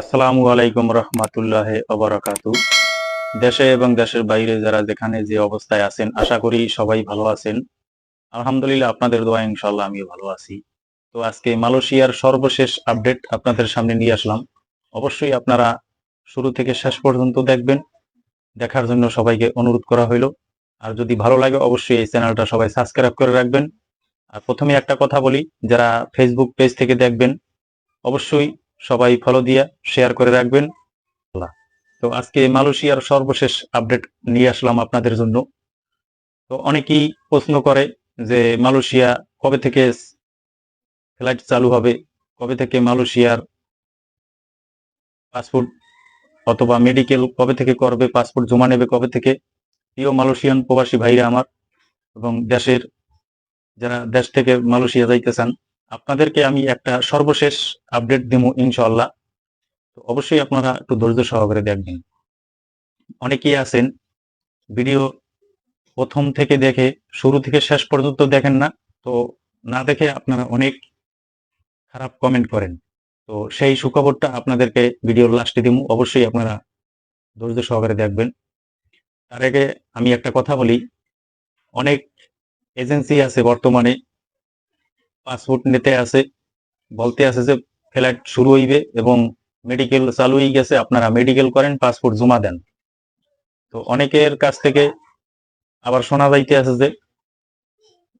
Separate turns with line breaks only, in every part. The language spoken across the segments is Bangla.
আসসালামু আলাইকুম রহমাতুল্লাহি ওয়া বারাকাতুহু। দেশে এবং দেশের বাইরে যারা যেখানে যে অবস্থায় আছেন, আশা করি সবাই ভালো আছেন। আলহামদুলিল্লাহ, আপনাদের দোয়ায় ইনশাআল্লাহ আমিও ভালো আছি। তো আজকে মালয়েশিয়ার সর্বশেষ আপডেট আপনাদের সামনে নিয়ে আসলাম। অবশ্যই আপনারা শুরু থেকে শেষ পর্যন্ত দেখবেন। দেখার জন্য সবাইকে অনুরোধ করা হইল। আর যদি ভালো লাগে অবশ্যই এই চ্যানেলটা সবাই সাবস্ক্রাইব করে রাখবেন। আর প্রথমে একটা কথা বলি, যারা ফেসবুক পেজ থেকে দেখবেন অবশ্যই সবাই ফলো দিয়ে শেয়ার করে রাখবেন। তো আজকে মালয়েশিয়ার সর্বশেষ আপডেট নিয়ে আসলাম আপনাদের জন্য। তো অনেকেই প্রশ্ন করে যে মালয়েশিয়া কবে থেকে ফ্লাইট চালু হবে, কবে থেকে মালয়েশিয়ার পাসপোর্ট অথবা মেডিকেল কবে থেকে করবে, পাসপোর্ট জমা নেবে কবে থেকে। প্রিয় মালয়েশিয়ান প্রবাসী ভাইরা আমার এবং দেশের যারা দেশ থেকে মালয়েশিয়া যাইতে চান, আপনাদেরকে আমি একটা সর্বশেষ আপডেট দেবো ইনশাআল্লাহ। তো অবশ্যই আপনারা একটু ধৈর্য সহকারে দেখবেন। অনেকেই আছেন ভিডিও প্রথম থেকে দেখে শুরু থেকে শেষ পর্যন্ত দেখেন না, তো না দেখে আপনারা অনেক খারাপ কমেন্ট করেন। তো সেই সুখবরটা আপনাদেরকে ভিডিওর লাস্টে দিব, অবশ্যই আপনারা ধৈর্য সহকারে দেখবেন। তার আগে আমি একটা কথা বলি, অনেক এজেন্সি আছে বর্তমানে পাসপোর্ট নিতে আছে, বলতে আছে যে ফ্লাইট শুরু হইবে এবং মেডিকেল চালু হয়ে গেছে, আপনারা মেডিকেল করেন, পাসপোর্ট জমা দেন। তো অনেকের কাছ থেকে আবার শোনা যাইতে আছে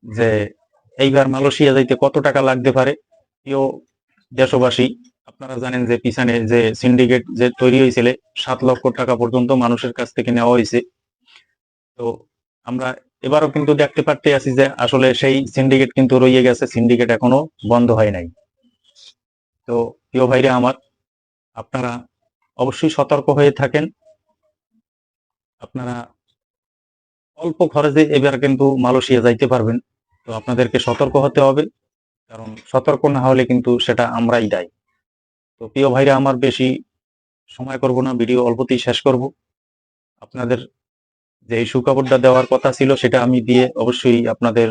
যে এইবার মালয়েশিয়া যাইতে কত টাকা লাগতে পারে। প্রিয় দেশবাসী, আপনারা জানেন যে পিছনে যে সিন্ডিকেট যে তৈরি হয়েছিল 7 লক্ষ টাকা পর্যন্ত মানুষের কাছ থেকে নেওয়া হয়েছে। তো আমরা এবারও কিন্তু দেখতে পারতে আছি যে আসলে সেই সিন্ডিকেট কিন্তু রয়ে গেছে, সিন্ডিকেট এখনো বন্ধ হয় নাই। তো প্রিয় ভাইরা আমার, আপনারা অবশ্যই সতর্ক হয়ে থাকেন। আপনারা অল্প খরচে এবার কিন্তু মালয়েশিয়া যাইতে পারবেন। তো আপনাদেরকে সতর্ক হতে হবে, কারণ সতর্ক না হলে কিন্তু সেটা আমরাই দায়ী। তো প্রিয় ভাইরা আমার, বেশি সময় করব না, ভিডিও অল্পতেই শেষ করব। আপনাদের যে এই সুখবরটা দেওয়ার কথা ছিল সেটা আমি দিয়ে অবশ্যই আপনাদের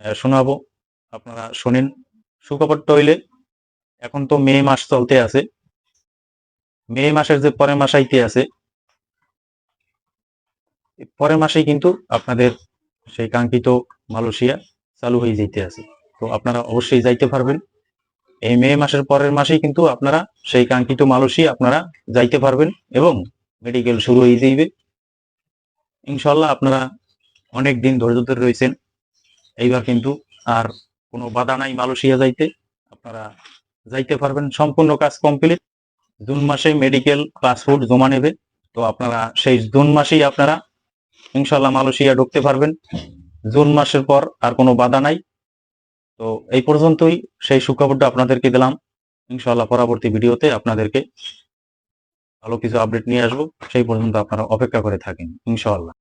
শোনাবো। আপনারা শোনেন। সুখবরটা হইলে, এখন তো মে মাস চলতে আছে, মে মাসের যে পরের মাস আইতে আছে, পরের মাসেই কিন্তু আপনাদের সেই কাঙ্ক্ষিত মালয়েশিয়া চালু হয়ে যেতে আছে। তো আপনারা অবশ্যই যাইতে পারবেন। এই মে মাসের পরের মাসেই কিন্তু আপনারা সেই কাঙ্ক্ষিত মালয়েশিয়া আপনারা যাইতে পারবেন এবং মেডিকেল শুরু হয়ে যাইবে ইনশাল্লাহ। আপনারা অনেক দিন ধৈর্য ধরে রয়েছেন, এইবার কিন্তু আর কোনো বাধা নাই মালয়েশিয়া যাইতে। আপনারা যাইতে পারবেন, সম্পূর্ণ কাজ কমপ্লিট। জুন মাসে মেডিকেল পাসপোর্ট জমা নেবে। তো আপনারা সেই জুন মাসেই আপনারা ইনশাল্লাহ মালয়েশিয়া ঢুকতে পারবেন। জুন মাসের পর আর কোনো বাধা নাই। তো এই পর্যন্তই সেই সুখবরটা আপনাদেরকে দিলাম। ইনশাল্লাহ পরবর্তী ভিডিওতে আপনাদেরকে ভালো কিছু আপডেট নিয়ে আসবো, সেই পর্যন্ত আপনারা অপেক্ষা করে থাকেন ইনশাআল্লাহ।